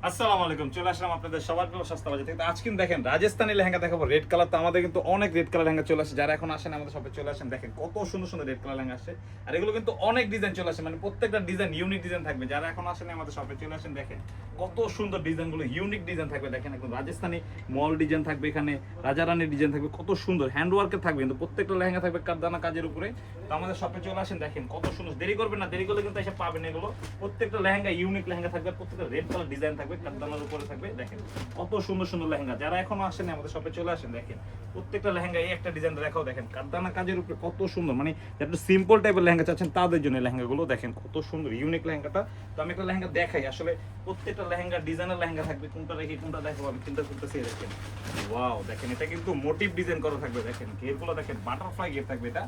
আসসালামু আলাইকুম, চলে আসলাম আপনাদের সবার প্রিয় সস্তা বাজার থেকে। তো আজ কিন্তু দেখেন রাজস্থানি লেহেঙ্গা দেখাবো রেড কালার। তো আমাদের কিন্তু অনেক রেড কালার লেহেঙ্গা চলে আসে, যারা এখন আসেন আমাদের শপে চলে আসেন, দেখেন কত সুন্দর সুন্দর রেড কালার লেহেঙ্গা আসে। আর এগুলো কিন্তু অনেক ডিজাইন চলে আসে, মানে প্রত্যেকটা ডিজাইন ইউনিক ডিজাইন থাকবে। যারা এখন আসেন আমাদের শপে চলে আসেন, দেখেন কত সুন্দর ডিজাইনগুলো, ইউনিক ডিজাইন থাকবে। দেখেন একদম রাজস্থানি মল ডিজাইন থাকবে, এখানে রাজারানির ডিজাইন থাকবে, কত সুন্দর হ্যান্ডওয়ার্কের থাকবে, কিন্তু প্রত্যেকটা লেহেঙ্গা থাকবে কারদানা কাজের উপরে। তো আমাদের শপে চলে আসেন, দেখেন কত সুন্দর। দেরি করবেন না, দেরি করলে কিন্তু এসে পাবেন এগুলো। প্রত্যেকটা লেহেঙ্গা ইউনিক লেহেঙ্গা থাকবে, প্রত্যেকটা রেড কালার ডিজাইন থাকবে, কারদানার উপরে থাকবে। দেখেন কত সুন্দর সুন্দর লেহেঙ্গা, যারা এখনো আসেন আমাদের শপে চলে আসেন, দেখেন প্রত্যেকটা লেহেঙ্গা এই একটা ডিজাইন দেখাও, দেখেন কারদানা কাজের উপরে কত সুন্দর। মানে একটু সিম্পল টাইপের লেহেঙ্গা চাচ্ছেন তাদের জন্য লেহেঙ্গাগুলো দেখেন কত সুন্দর ইউনিক লেহেঙ্গাটা। তো আমি একটা লেহেঙ্গা দেখাই, আসলে প্রত্যেকটা লেহেঙ্গা ডিজাইনের লেহেঙ্গা থাকবে, কোনটা রেখে কোনটা দেখাবো আমি চিন্তা করতেছি। দেখেন ওয়াও, দেখেন এটা কিন্তু মোটিভ ডিজাইন করা থাকবে, দেখেন ঘেরগুলো দেখেন বাটারফ্লাই ঘের থাকবে, এটা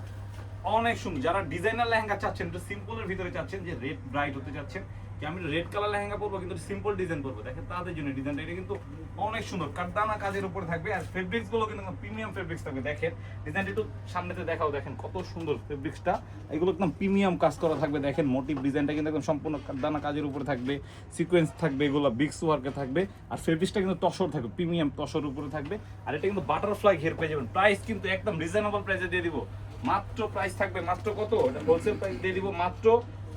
অনেক সুন্দর। যারা ডিজাইনার লেহেঙ্গা চাচ্ছেন, একটু সিম্পলের ভিতরে চাচ্ছেন, যে রেড ব্রাইট হতে চাচ্ছেন, যে আমি রেড কালার লেহেঙ্গা পরবো কিন্তু সিম্পল ডিজাইন পরবো, দেখেন তাদের জন্য ডিজাইনটা এটা কিন্তু অনেক সুন্দর কারদানা কাজের উপরে থাকবে। আর ফেব্রিক্স গুলো কিন্তু প্রিমিয়াম ফেব্রিক্স থাকবে। দেখেন ডিজাইনটা একটু সামনেতে দেখাও, দেখেন কত সুন্দর ফেব্রিক্সটা, এগুলো একদম প্রিমিয়াম কাজ করা থাকবে। দেখেন মোটিভ ডিজাইনটা কিন্তু একদম সম্পূর্ণ কারদানা কাজের উপরে থাকবে, সিকোয়েন্স থাকবে, এগুলো বিক্স ওয়ার্কে থাকবে। আর ফেব্রিক্সটা কিন্তু তসর থাকবে, প্রিমিয়াম তসর উপরে থাকবে। আর এটা কিন্তু বাটারফ্লাই ঘের পেয়ে যাবেন। প্রাইস কিন্তু একদম রিজনেবল প্রাইসে দিয়ে দিব, মাত্র প্রাইস থাকবে মাত্র কত, এটা হোলসেল প্রাইস দিয়ে দিব মাত্র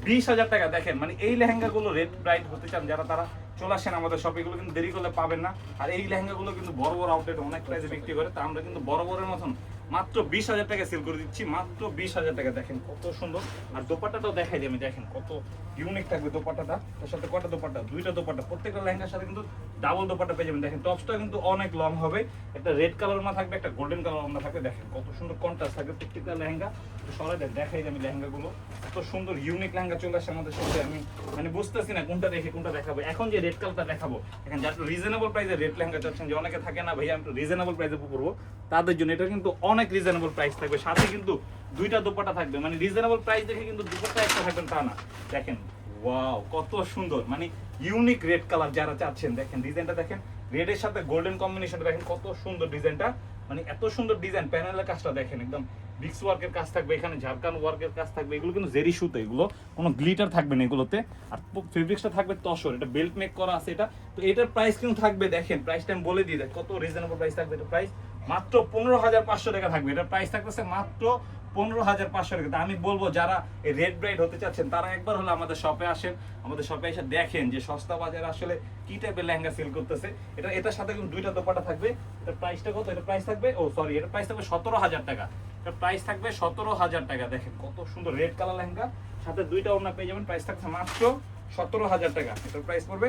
20,000 টাকা। দেখেন মানে এই লেহেঙ্গাগুলো রেড ব্রাইট হতে চান যারা, তারা চলে আসেন আমাদের শপে, এগুলো কিন্তু দেরি করলে পাবেন না। আর এই লেহেঙ্গাগুলো কিন্তু বড় বড় আউটলেট অনেক প্রাইসে বিক্রি করে, তা আমরা কিন্তু বড় বড়ের মতন মাত্র 20,000 টাকা সেল করে দিচ্ছি, মাত্র 20,000 টাকা। দেখেন কত সুন্দর। আর দোপাট্টাটাও দেখাই দিই আমি, দেখেন কত ইউনিক থাকবে দোপাট্টাটা। তার সাথে কয়টা দোপাট্টা, দুইটা দোপাট্টা, প্রত্যেকটা লেহেঙ্গার সাথে কিন্তু ডাবল দোপাট্টা পেয়ে যাবেন। দেখেন টপসটা কিন্তু অনেক লং হবে, একটা রেড কালার ওড়না থাকবে, একটা গোল্ডেন কালার ওড়না থাকবে। দেখেন কত সুন্দর কন্ট্রাস্ট থাকবে প্রত্যেকটা লেহেঙ্গা। সরাই দেখাই আমি লেহেঙ্গাগুলো, এত সুন্দর ইউনিক লেহেঙ্গা চলে আসে আমাদের সাথে। আমি মানে বুঝতেছি না কোনটা রেখে কোনটা দেখাবো। এখন যে রেড কালারটা দেখাবো, এখন যারা একটু রিজনেবল প্রাইসে রেড লেহেঙ্গা চাচ্ছেন, যে অনেকে থাকে না ভাইয়া আমি একটু রিজনেবল প্রাইসে পরবো, তাদের জন্য এটা কিন্তু অনেক রিজনেবল প্রাইস থাকবে। সাথে কিন্তু দুইটা দোপাট্টা থাকবে, মানে রিজনেবল প্রাইস দেখে কিন্তু দোপাট্টা একটা থাকবেন তা না। দেখেন ওয়াও কত সুন্দর, মানে ইউনিক রেড কালার যারা চাচ্ছেন, দেখেন ডিজাইনটা দেখেন, রেডের সাথে গোল্ডেন কম্বিনেশনটা দেখেন কত সুন্দর ডিজাইনটা। মানে এত সুন্দর ডিজাইন, প্যানেলের কাজটা দেখেন একদম বিক্স ওয়ার্কের কাজ থাকবে, এখানে ঝাড়খান ওয়ার্কের কাজ থাকবে, এগুলো কিন্তু জেরি সুতো, এগুলো কোনো গ্লিটার থাকবে না এগুলোতে। আর ফেব্রিক্সটা থাকবে তসর, এটা বেল্ট মেক করা আছে এটা। তো এটার প্রাইস কিন্তু থাকবে, দেখেন প্রাইসটা আমি বলে দিই, দেখ কত রিজনেবল প্রাইস থাকবে। এটা প্রাইস মাত্র 15,500 টাকা থাকবে। এটার প্রাইস থাকতেছে মাত্র 15,500 টাকা। আমি বলবো যারা এই রেড ব্রাইট হতে চাচ্ছেন, তারা একবার হলে আমাদের শপে আসেন, আমাদের শপে এসে দেখেন যে সস্তা বাজারে আসলে কি টাইপের লেহেঙ্গা সেল করতেছে। এটার সাথে কিন্তু দুইটা দোপাট্টা থাকবে। এটার প্রাইসটা কত, এটা প্রাইস থাকবে এটার প্রাইস থাকবে 17,000 টাকা। এটার প্রাইস থাকবে 17,000 টাকা। দেখেন কত সুন্দর রেড কালার লেহেঙ্গা, সাথে দুইটা ওড়না পেয়ে যাবেন। প্রাইস থাকছে মাত্র 17,000 টাকা। এটার প্রাইস পড়বে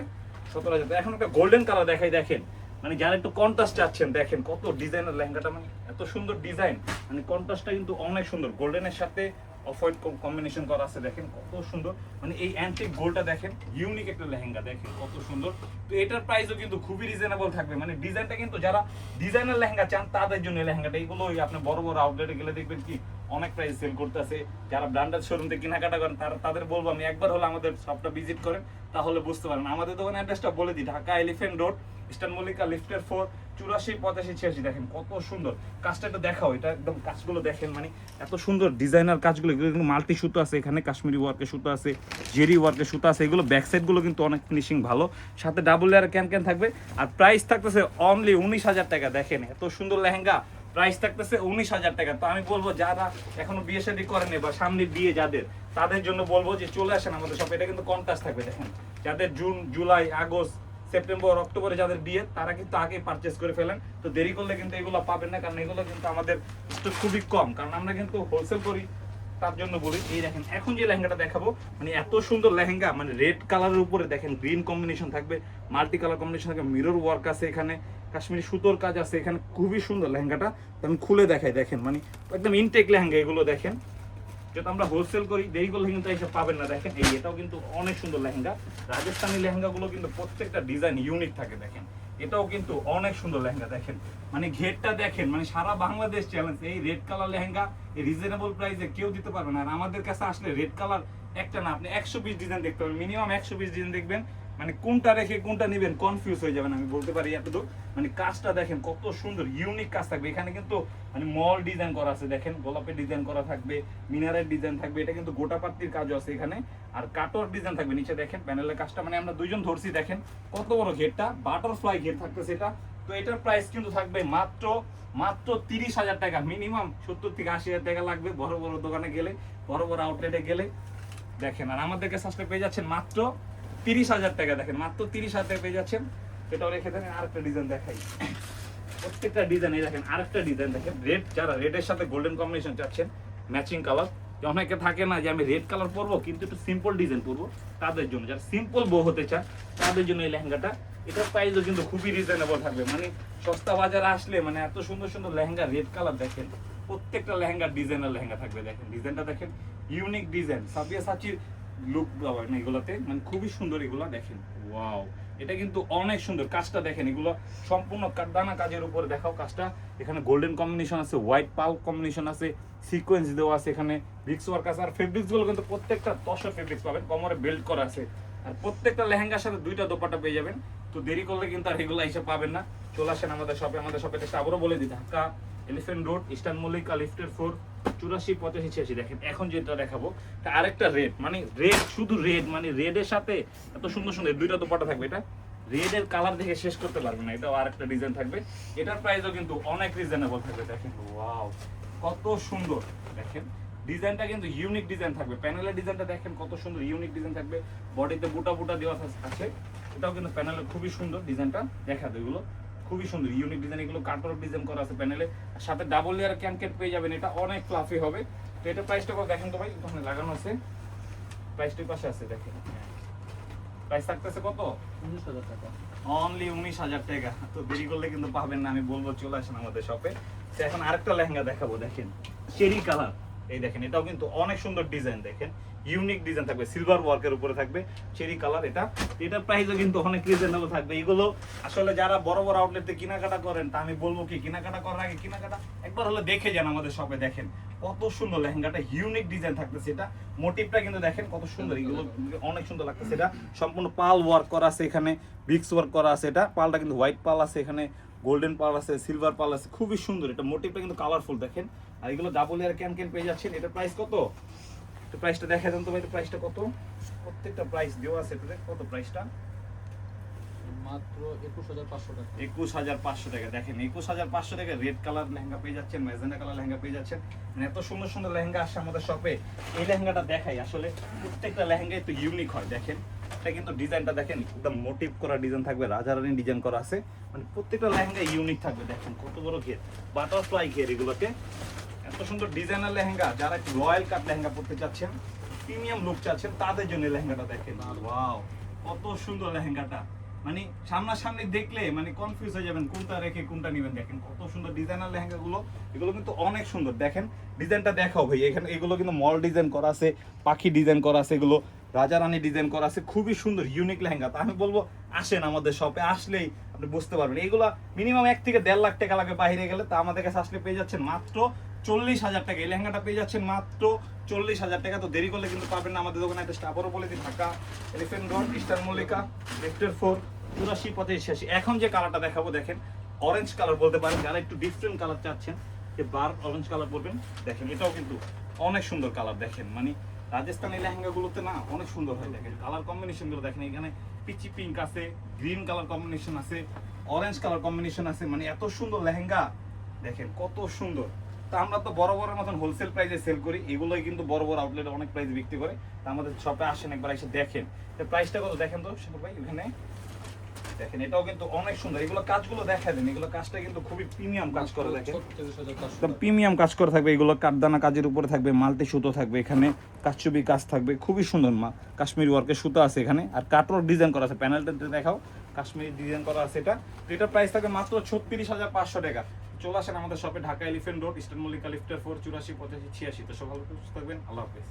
17,000 টাকা। এখন একটা গোল্ডেন কালার দেখাই, দেখেন মানে যারা একটু কন্ট্রাস্ট চাচ্ছেন, দেখেন কত ডিজাইনের লেহেঙ্গাটা, মানে এত সুন্দর ডিজাইন, মানে কন্ট্রাস্টটা কিন্তু অনেক সুন্দর, গোল্ডেনের সাথে অফ হোয়াইট কম্বিনেশন করা আছে। দেখেন কত সুন্দর, মানে এই অ্যান্টিক গোল্ডটা দেখেন, ইউনিক একটা লেহেঙ্গা, দেখেন কত সুন্দর। তো এটার প্রাইসও কিন্তু খুবই রিজনেবল থাকবে, মানে ডিজাইনটা কিন্তু যারা ডিজাইনার লেহেঙ্গা চান তাদের জন্য লেহেঙ্গাটা। এগুলো আপনি বড় বড় আউটলেটে গেলে দেখবেন কি অনেক প্রাইস সেল করতেছে। যারা ব্র্যান্ডেড শোরুম থেকে কেনাকাটা করেন, তাদের বলবো আমি একবার হলে আমাদের শপটা ভিজিট করেন, তাহলে বুঝতে পারেন। আমাদের দোকানের অ্যাড্রেসটা বলে দিই, Dhaka elephant road, eastern Mallika লিফটের 4, 84 85 86। দেখেন কত সুন্দর কাজটা, একটু দেখাও, এটা একদম কাজগুলো দেখেন, মানে এত সুন্দর ডিজাইনার কাজগুলো। এগুলো কিন্তু মাল্টি সুতো আছে, এখানে কাশ্মীরি ওয়ার্কের সুতো আছে, জেরি ওয়ার্কের সুতো আছে, এগুলো ব্যাক সাইড গুলো কিন্তু অনেক ফিনিশিং ভালো, সাথে ডাবল লেয়ার ক্যান থাকবে। আর প্রাইস থাকতেছে অনলি 19,000 টাকা। দেখেন এত সুন্দর লেহেঙ্গা, প্রাইস থাকতেছে 19,000 টাকা। তো আমি বলবো যারা এখনো বিয়ে শাদী করেনি বা সামনে বিয়ে যাদের, তাদের জন্য বলবো যে চলে আসেন আমাদের শপে। এটা কিন্তু কন্ট্রাস্ট থাকবে। দেখেন যাদের জুন জুলাই আগস্ট সেপ্টেম্বর অক্টোবরে যাদের বিয়ে, তারা কিন্তু আগে পারচেস করে ফেলেন। তো দেরি করলে কিন্তু এগুলো পাবেন না, কারণ এগুলো কিন্তু আমাদের স্টক খুবই কম, কারণ আমরা কিন্তু হোলসেল করি, তার জন্য বলি। এই দেখেন এখন যে লেহেঙ্গাটা দেখাবো, মানে এত সুন্দর লেহেঙ্গা, মানে রেড কালারের উপরে দেখেন গ্রিন কম্বিনেশন থাকবে, মাল্টি কালার কম্বিনেশন থাকবে, মিরর ওয়ার্ক আছে, এখানে কাশ্মীরি সুতোর কাজ আছে, এখানে খুবই সুন্দর লেহেঙ্গাটা। তো আমি খুলে দেখাই, দেখেন মানে একদম ইনটেক লেহেঙ্গা এগুলো। দেখেন যেহেতু আমরা হোলসেল করি, দেরি করলে কিন্তু এইসব পাবেন না। দেখেন এটাও কিন্তু অনেক সুন্দর লেহেঙ্গা। রাজস্থানি লেহেঙ্গাগুলো কিন্তু প্রত্যেকটা ডিজাইন ইউনিক থাকে। দেখেন এটাও কিন্তু অনেক সুন্দর লেহেঙ্গা। দেখেন মানে ঘেরটা দেখেন, মানে সারা বাংলাদেশ চ্যালেঞ্জ এই রেড কালার লেহেঙ্গা এই রিজনেবল প্রাইসে কেউ দিতে পারবে না। আর আমাদের কাছে আসলে রেড কালার একটা না, আপনি 120 ডিজাইন দেখতে পাবেন, মিনিমাম 120 ডিজাইন দেখবেন। মানে কোনটা রেখে কোনটা নেবেন কনফিউজ হয়ে যাবেন, আমি বলতে পারি এতটুকু। মানে কাজটা দেখেন কত সুন্দর ইউনিক কাজ থাকবে এখানে, কিন্তু মানে মল ডিজাইন করা আছে দেখেন, গোলাপের ডিজাইন করা থাকবে, মিনারের ডিজাইন থাকবে, এটা কিন্তু গোটা পাত্তির কাজও আছে এখানে, আর কাটর ডিজাইন থাকবে নিচে দেখেন প্যানেলের কাজটা, মানে আমরা দুইজন ধরছি দেখেন কত বড় ঘেরটা, বাটারফ্লাই ঘের থাকতেছে এটা। তো এটার প্রাইস কিন্তু থাকবে মাত্র 30,000 টাকা, মিনিমাম 70 থেকে 80,000 টাকা লাগবে বড় বড় দোকানে গেলে, বড় বড় আউটলেটে গেলে দেখেন। আর আমাদের কাছে আসলে পেয়ে যাচ্ছেন মাত্র 30,000 টাকা, দেখেন মাত্র 30,000 টাকা পেয়ে যাচ্ছেন। এটাও রেখে দেন, আরেকটা ডিজাইন দেখাই, প্রত্যেকটা ডিজাইন এই দেখেন, আরেকটা ডিজাইন দেখেন রেড, যারা রেডের সাথে গোল্ডেন কম্বিনেশন চাচ্ছেন ম্যাচিং কালার, অনেকে থাকে না যে আমি রেড কালার পরবো কিন্তু একটু সিম্পল ডিজাইন পরবো, তাদের জন্য যারা সিম্পল বউ হতে চান তাদের জন্য এই লেহেঙ্গাটা। এটার প্রাইসও কিন্তু খুবই রিজনেবল থাকবে, মানে সস্তা বাজারে আসলে মানে এত সুন্দর সুন্দর লেহেঙ্গা রেড কালার দেখেন, প্রত্যেকটা লেহেঙ্গা ডিজাইনার লেহেঙ্গা থাকবে দেখেন, ডিজাইনটা দেখেন ইউনিক ডিজাইন, সাবিয়া সাচির লুক পাবেন এগুলোতে, মানে খুবই সুন্দর এগুলো দেখেন। ওয়াও, এটা কিন্তু অনেক সুন্দর কাজটা দেখেন, এগুলো সম্পূর্ণ কাঠদানা কাজের উপরে দেখাও কাজটা, এখানে গোল্ডেন কম্বিনেশন আছে, হোয়াইট পাল কম্বিনেশন আছে, সিকোয়েন্স দেওয়া আছে, এখানে ভিক্স ওয়ার্ক আছে, আর ফেব্রিক্স গুলো কিন্তু প্রত্যেকটা তসর ফেব্রিক্স পাবেন, কোমরে বেল্ট করা আছে, আর প্রত্যেকটা লেহেঙ্গার সাথে দুইটা দোপাট্টা পেয়ে যাবেন। তো দেরি করলে কিন্তু আর এগুলো এসে পাবেন না, চলে আসেন আমাদের শপে। আমাদের শপে আবারও বলে দিই, Dhaka elephant road, eastern Mallika, লিফটের 4, 84 85 86। দেখেন এখন যেটা দেখাবো আরেকটা রেড, মানে রেড, শুধু রেড, মানে রেডের সাথে এত সুন্দর সুন্দর দুইটা দোপাট্টা থাকবে, এটা রেডের কালার দেখে শেষ করতে পারবে না, এটাও আরেকটা ডিজাইন থাকবে, এটার প্রাইসও কিন্তু অনেক রিজনেবল থাকবে দেখেন। ওয়াও, কত সুন্দর দেখেন, ডিজাইনটা কিন্তু ইউনিক ডিজাইন থাকবে, প্যানেলের ডিজাইনটা দেখেন কত সুন্দর ইউনিক ডিজাইন থাকবে, বডিতে বুটা বুটা দেওয়া আছে, এটাও কিন্তু প্যানেলে খুবই সুন্দর ডিজাইনটা দেখা দেয়, এগুলো খুবই সুন্দর ইউনিক ডিজাইন, এগুলো কাটর ডিজাইন করা আছে প্যানেলে, সাথে ডাবল লেয়ার ক্যানকেট পেয়ে যাবেন, এটা অনেক ফ্লাফি হবে। তো এটা প্রাইসটা কত দেখেন তো ভাই, ওখানে লাগানো আছে, প্রাইসটার পাশে আছে দেখেন, প্রাইস থাকতেছে কত, 19,000 টাকা, অনলি 19,000 টাকা। তো দেরি করলে কিন্তু পাবেন না, আমি বলবো চলে আসেন আমাদের শপে। তো এখন আরেকটা লেহেঙ্গা দেখাবো দেখেন, চেরি কালার, এই দেখেন এটাও কিন্তু অনেক সুন্দর ডিজাইন দেখেন, ইউনিক ডিজাইন থাকবে, সিলভার ওয়ার্কের উপরে থাকবে, চেরি কালার এটা। এটার প্রাইসও কিন্তু অনেক রিজনেবল থাকবে। এগুলো আসলে যারা বড় বড় আউটলেটে কেনাকাটা করেন, তা আমি বলবো কি কেনাকাটা করার আগে কেনাকাটা একবার হলে দেখে যান আমাদের শপে, দেখেন কত সুন্দর লেহেঙ্গাটা, ইউনিক ডিজাইন থাকতেছে, এটা মোটিভটা কিন্তু দেখেন কত সুন্দর, এগুলো অনেক সুন্দর লাগতেছে, এটা সম্পূর্ণ পাল ওয়ার্ক করা আছে, এখানে বিক্স ওয়ার্ক করা আছে, এটা পালটা কিন্তু হোয়াইট পাল আছে, এখানে গোল্ডেন পাল আছে, সিলভার পাল আছে, খুবই সুন্দর, এটা মোটিভটা কিন্তু কালারফুল দেখেন। আর এগুলো ডাবল এয়ার ক্যান পেয়ে যাচ্ছেন। এটা প্রাইস কত, তো প্রাইসটা দেখা দেন তো ভাই, প্রাইসটা কত, প্রত্যেকটা প্রাইস দেওয়া আছে, এটাতে কত প্রাইসটা, মাত্র 21,500 টাকা, 21,500 টাকা। দেখেন 21,500 টাকা রেড কালার লেহেঙ্গা পেয়ে যাচ্ছেন, ম্যাজেন্টা কালার লেহেঙ্গা পেয়ে যাচ্ছেন, মানে এত সুন্দর সুন্দর লেহেঙ্গা আসছে আমাদের শপে। এই লেহেঙ্গাটা দেখাই, আসলে প্রত্যেকটা লেহেঙ্গা একটু ইউনিক হয় দেখেন, এটা কিন্তু ডিজাইনটা দেখেন একদম মোটিভ করা ডিজাইন থাকবে, রাজারানী ডিজাইন করা আছে, মানে প্রত্যেকটা লেহেঙ্গা ইউনিক থাকবে দেখেন, কত বড় ঘের, বাটারফ্লাই ঘের, এগুলোতে এত সুন্দর ডিজাইনার লেহেঙ্গা। যারা একটু রয়্যাল কাট লেহেঙ্গা পরতে চাচ্ছেন, প্রিমিয়াম লুক চাচ্ছেন, তাদের জন্য লেহেঙ্গাটা দেখেন। ওয়াও, কত সুন্দর লেহেঙ্গাটা, মানে সামনাসামনি দেখলে মানে কনফিউজ হয়ে যাবেন কোনটা রেখে কোনটা নেবেন। দেখেন কত সুন্দর ডিজাইনার লেহেঙ্গা গুলো, এগুলো কিন্তু অনেক সুন্দর। দেখেন ডিজাইনটা দেখাও ভাই, এখানে এগুলো কিন্তু মল ডিজাইন করা আছে, পাখি ডিজাইন করা আছে, এগুলো রাজা রানী ডিজাইন করা আছে, খুবই সুন্দর ইউনিক লেহেঙ্গা। তা আমি বলবো আসেন আমাদের শপে, আসলেই আপনি বুঝতে পারবেন। এগুলো মিনিমাম 1 থেকে 1.5 লাখ টাকা লাগে বাইরে গেলে, তা আমাদের কাছে আসলে পেয়ে যাচ্ছেন মাত্র 40,000 টাকা। এই লেহেঙ্গাটা পেয়ে যাচ্ছেন মাত্র 40,000 টাকা। তো দেরি করলে কিন্তু পাবেন না আমাদের দোকানে। একটা আবারও বলে দিই, Dhaka elephant road, eastern Mallika, লিফটের 4, 84 85 86। এখন যে কালারটা দেখাবো দেখেন, অরেঞ্জ কালার বলতে পারেন, যারা একটু ডিফারেন্ট কালার চাচ্ছেন যে বার অরেঞ্জ কালার পরবেন, দেখেন এটাও কিন্তু অনেক সুন্দর কালার। দেখেন মানে রাজস্থানি লেহেঙ্গাগুলোতে না অনেক সুন্দর হয়। দেখেন কালার কম্বিনেশনগুলো দেখেন, এখানে পিচি পিঙ্ক আছে, গ্রিন কালার কম্বিনেশন আছে, অরেঞ্জ কালার কম্বিনেশন আছে, মানে এত সুন্দর লেহেঙ্গা দেখেন কত সুন্দর। তা আমরা তো বড় বড় মতন হোলসেল প্রাইসে সেল করি, এগুলোই কিন্তু বড় বড় আউটলেটে অনেক প্রাইসে বিক্রি করে। তা আমাদের শপে আসেন একবার, এসে দেখেন প্রাইসটা কত দেখেন তো শেখর ভাই। এখানে দেখেন এটাও কিন্তু অনেক সুন্দর, এগুলো কাজগুলো দেখা দেন, এগুলো কাজটা কিন্তু খুবই প্রিমিয়াম কাজ করে। দেখেন একদম প্রিমিয়াম কাজ করে থাকবে, এগুলো কাঠদানা কাজের উপরে থাকবে, মাল্টি সুতো থাকবে, এখানে কাচুবি কাজ থাকবে, খুবই সুন্দর কাশ্মীরি ওয়ার্কের সুতো আছে এখানে, আর কাটওয়ার্ক ডিজাইন করা আছে, প্যানেলটা দেখাও, কাশ্মীরি ডিজাইন করা আছে এটা। এটার প্রাইস থাকবে মাত্র 36,500 টাকা। চলে আসেন আমাদের শপে, Dhaka elephant road, eastern Mallika, লিফটের 4, 84 85 86। তো সকাল থাকবেন, আল্লাহ হাফেজ।